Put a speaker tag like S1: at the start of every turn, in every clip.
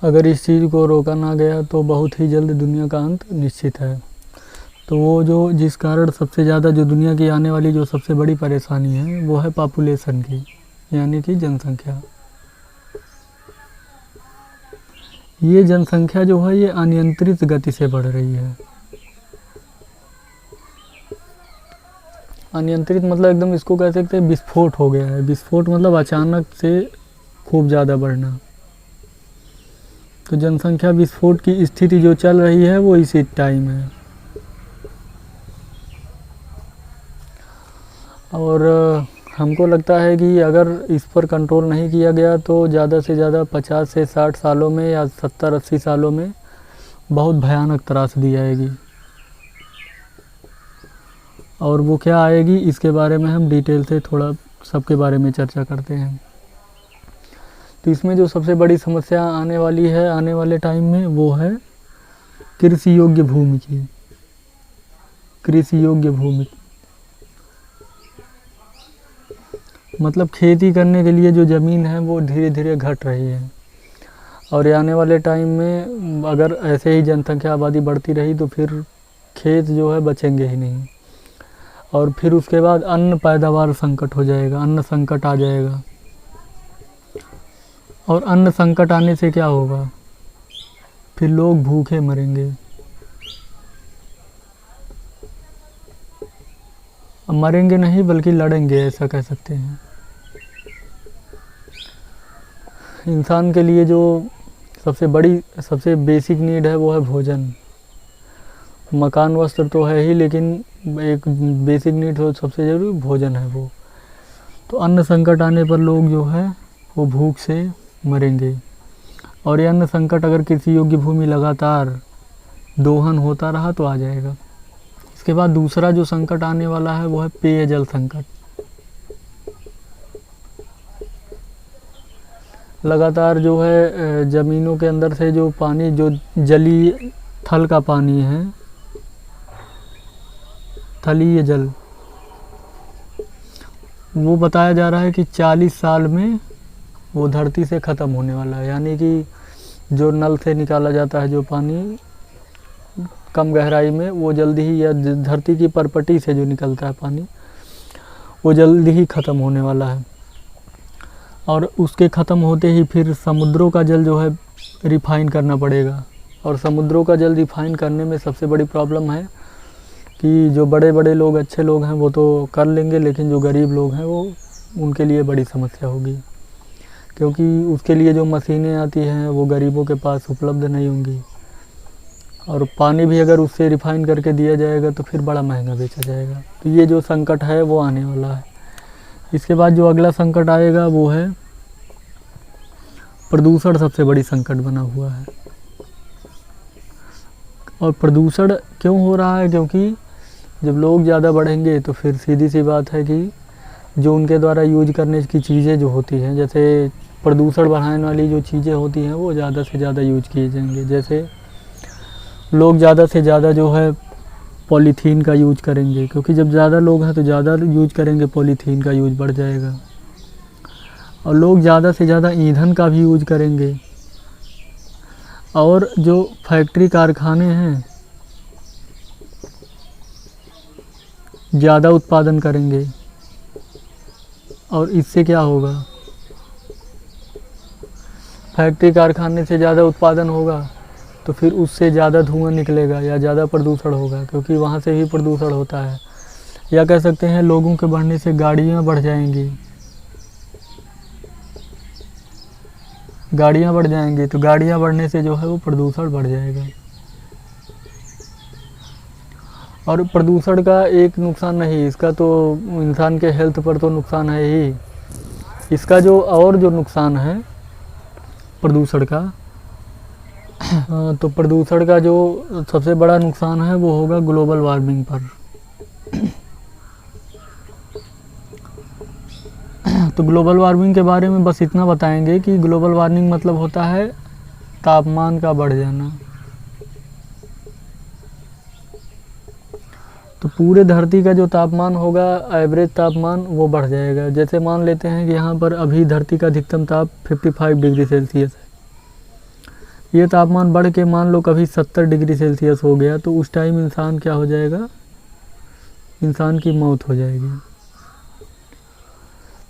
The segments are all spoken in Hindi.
S1: अगर इस चीज़ को रोका ना गया तो बहुत ही जल्द दुनिया का अंत निश्चित है। तो वो जो जिस कारण सबसे ज़्यादा जो दुनिया की आने वाली जो सबसे बड़ी परेशानी है वो है पॉपुलेशन की, यानी कि जनसंख्या। ये जनसंख्या जो है ये अनियंत्रित गति से बढ़ रही है। अनियंत्रित मतलब एकदम इसको कह सकते हैं विस्फोट हो गया है। विस्फोट मतलब अचानक से खूब ज़्यादा बढ़ना। तो जनसंख्या विस्फोट की स्थिति जो चल रही है वो इसी टाइम है। और हमको लगता है कि अगर इस पर कंट्रोल नहीं किया गया तो ज़्यादा से ज़्यादा 50 से 60 सालों में या 70-80 सालों में बहुत भयानक त्रासदी आएगी। और वो क्या आएगी इसके बारे में हम डिटेल से थोड़ा सबके बारे में चर्चा करते हैं। तो इसमें जो सबसे बड़ी समस्या आने वाली है आने वाले टाइम में वो है कृषि योग्य भूमि की। कृषि योग्य भूमि मतलब खेती करने के लिए जो ज़मीन है वो धीरे धीरे घट रही है। और आने वाले टाइम में अगर ऐसे ही जनसंख्या आबादी बढ़ती रही तो फिर खेत जो है बचेंगे ही नहीं। और फिर उसके बाद अन्न पैदावार संकट हो जाएगा, अन्न संकट आ जाएगा। और अन्न संकट आने से क्या होगा, फिर लोग भूखे मरेंगे। मरेंगे नहीं बल्कि लड़ेंगे, ऐसा कह सकते हैं। इंसान के लिए जो सबसे बेसिक नीड है वो है भोजन। मकान वस्त्र तो है ही, लेकिन एक बेसिक नीड तो सबसे ज़रूरी भोजन है वो। तो अन्न संकट आने पर लोग जो है वो भूख से मरेंगे। और ये अन्न संकट अगर कृषि योग्य भूमि लगातार दोहन होता रहा तो आ जाएगा। इसके बाद दूसरा जो संकट आने वाला है वो है पेयजल संकट। लगातार जो है ज़मीनों के अंदर से जो पानी, जो जलीय थल का पानी है, थलीय जल, वो बताया जा रहा है कि 40 साल में वो धरती से ख़त्म होने वाला है। यानी कि जो नल से निकाला जाता है जो पानी कम गहराई में, वो जल्दी ही, या धरती की परपटी से जो निकलता है पानी, वो जल्दी ही ख़त्म होने वाला है। और उसके ख़त्म होते ही फिर समुद्रों का जल जो है रिफ़ाइन करना पड़ेगा। और समुद्रों का जल रिफ़ाइन करने में सबसे बड़ी प्रॉब्लम है कि जो बड़े बड़े लोग, अच्छे लोग हैं वो तो कर लेंगे, लेकिन जो गरीब लोग हैं वो, उनके लिए बड़ी समस्या होगी। क्योंकि उसके लिए जो मशीनें आती हैं वो गरीबों के पास उपलब्ध नहीं होंगी। और पानी भी अगर उससे रिफ़ाइन करके दिया जाएगा तो फिर बड़ा महंगा बेचा जाएगा। तो ये जो संकट है वो आने वाला है। इसके बाद जो अगला संकट आएगा वो है प्रदूषण। सबसे बड़ी संकट बना हुआ है। और प्रदूषण क्यों हो रहा है, क्योंकि जब लोग ज़्यादा बढ़ेंगे तो फिर सीधी सी बात है कि जो उनके द्वारा यूज करने की चीज़ें जो होती हैं, जैसे प्रदूषण बढ़ाने वाली जो चीज़ें होती हैं वो ज़्यादा से ज़्यादा यूज किए जाएंगे। जैसे लोग ज़्यादा से ज़्यादा जो है पॉलीथीन का यूज करेंगे, क्योंकि जब ज़्यादा लोग हैं तो ज़्यादा यूज करेंगे, पॉलीथीन का यूज बढ़ जाएगा। और लोग ज़्यादा से ज़्यादा ईंधन का भी यूज करेंगे। और जो फैक्ट्री कारखाने हैं ज़्यादा उत्पादन करेंगे। और इससे क्या होगा, फैक्ट्री कारखाने से ज़्यादा उत्पादन होगा तो फिर उससे ज़्यादा धुआं निकलेगा या ज़्यादा प्रदूषण होगा, क्योंकि वहाँ से भी प्रदूषण होता है। या कह सकते हैं लोगों के बढ़ने से गाड़ियाँ बढ़ जाएंगी। गाड़ियाँ बढ़ जाएंगी तो गाड़ियाँ बढ़ने से जो है वो प्रदूषण बढ़ जाएगा। और प्रदूषण का एक नुकसान नहीं, इसका तो इंसान के हेल्थ पर तो नुकसान है ही। इसका जो और जो नुकसान है प्रदूषण का, तो प्रदूषण का जो सबसे बड़ा नुकसान है वो होगा ग्लोबल वार्मिंग पर। तो ग्लोबल वार्मिंग के बारे में बस इतना बताएंगे कि ग्लोबल वार्मिंग मतलब होता है तापमान का बढ़ जाना। तो पूरे धरती का जो तापमान होगा, एवरेज तापमान, वो बढ़ जाएगा। जैसे मान लेते हैं कि यहाँ पर अभी धरती का अधिकतम ताप 55 डिग्री सेल्सियस है। ये तापमान बढ़ के मान लो कभी 70 डिग्री सेल्सियस हो गया तो उस टाइम इंसान क्या हो जाएगा, इंसान की मौत हो जाएगी।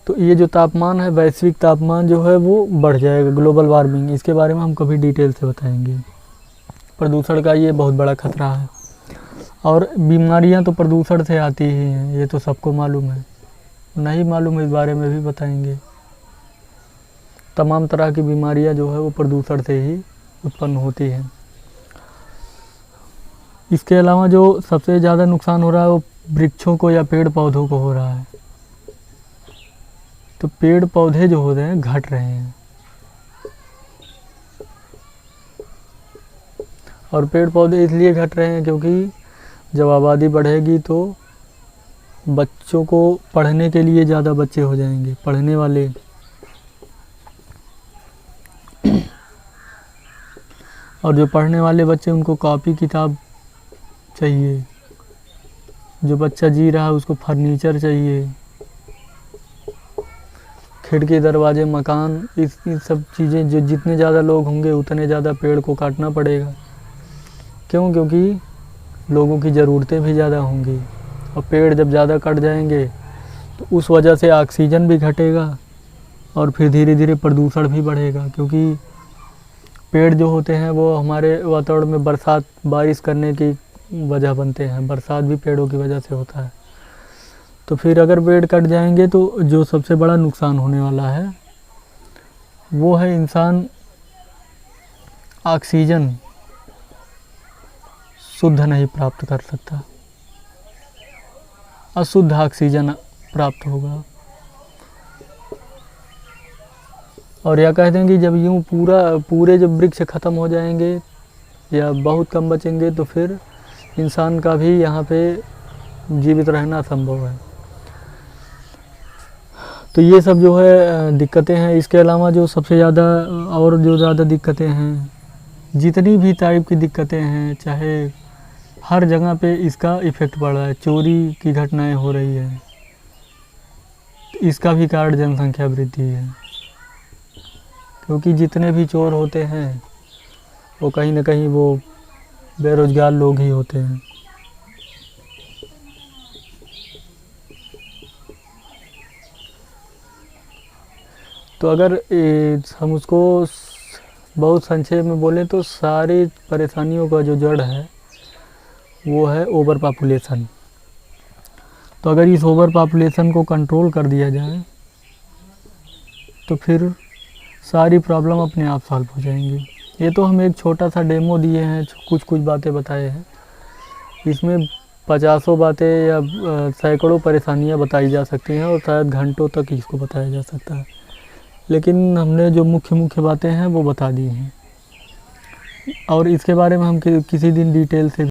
S1: तो ये जो तापमान है, वैश्विक तापमान जो है वो बढ़ जाएगा, ग्लोबल वार्मिंग, इसके बारे में हम कभी डिटेल से बताएंगे। प्रदूषण का ये बहुत बड़ा खतरा है। और बीमारियां तो प्रदूषण से आती ही हैं, ये तो सबको मालूम है। नहीं मालूम इस बारे में भी बताएंगे। तमाम तरह की बीमारियां जो है वो प्रदूषण से ही उत्पन्न होती हैं। इसके अलावा जो सबसे ज़्यादा नुकसान हो रहा है वो वृक्षों को या पेड़ पौधों को हो रहा है। तो पेड़ पौधे जो हो रहे हैं घट रहे हैं, और पेड़ पौधे इसलिए घट रहे हैं क्योंकि जब आबादी बढ़ेगी तो बच्चों को पढ़ने के लिए ज़्यादा बच्चे हो जाएंगे, पढ़ने वाले। और जो पढ़ने वाले बच्चे उनको कॉपी किताब चाहिए, जो बच्चा जी रहा है उसको फर्नीचर चाहिए, खिड़की दरवाजे मकान, इस सब चीज़ें। जो जितने ज़्यादा लोग होंगे उतने ज़्यादा पेड़ को काटना पड़ेगा। क्यों? क्योंकि लोगों की ज़रूरतें भी ज़्यादा होंगी, और पेड़ जब ज़्यादा कट जाएंगे तो उस वजह से ऑक्सीजन भी घटेगा और फिर धीरे धीरे प्रदूषण भी बढ़ेगा। क्योंकि पेड़ जो होते हैं वो हमारे वातावरण में बरसात, बारिश करने की वजह बनते हैं। बरसात भी पेड़ों की वजह से होता है। तो फिर अगर पेड़ कट जाएंगे तो जो सबसे बड़ा नुकसान होने वाला है वो है इंसान ऑक्सीजन शुद्ध नहीं प्राप्त कर सकता, अशुद्ध ऑक्सीजन प्राप्त होगा। और या कहते हैं कि जब यूँ पूरे जब वृक्ष ख़त्म हो जाएंगे या बहुत कम बचेंगे तो फिर इंसान का भी यहाँ पे जीवित रहना संभव है। तो ये सब जो है दिक्कतें हैं। इसके अलावा जो सबसे ज़्यादा और जो ज़्यादा दिक्कतें हैं, जितनी भी टाइप की दिक्कतें हैं, चाहे हर जगह पे इसका इफ़ेक्ट पड़ रहा है। चोरी की घटनाएं हो रही है, इसका भी कारण जनसंख्या वृद्धि है। क्योंकि जितने भी चोर होते हैं वो कहीं ना कहीं वो बेरोज़गार लोग ही होते हैं। तो अगर हम उसको बहुत संक्षेप में बोलें तो सारी परेशानियों का जो जड़ है वो है ओवर पॉपुलेशन। तो अगर इस ओवर पॉपुलेशन को कंट्रोल कर दिया जाए तो फिर सारी प्रॉब्लम अपने आप सॉल्व हो जाएंगी। ये तो हम एक छोटा सा डेमो दिए हैं, कुछ बातें बताए हैं। इसमें 50 बातें या सैकड़ों परेशानियां बताई जा सकती हैं और शायद घंटों तक इसको बताया जा सकता है। लेकिन हमने जो मुख्य बातें हैं वो बता दी हैं, और इसके बारे में हम किसी दिन डिटेल से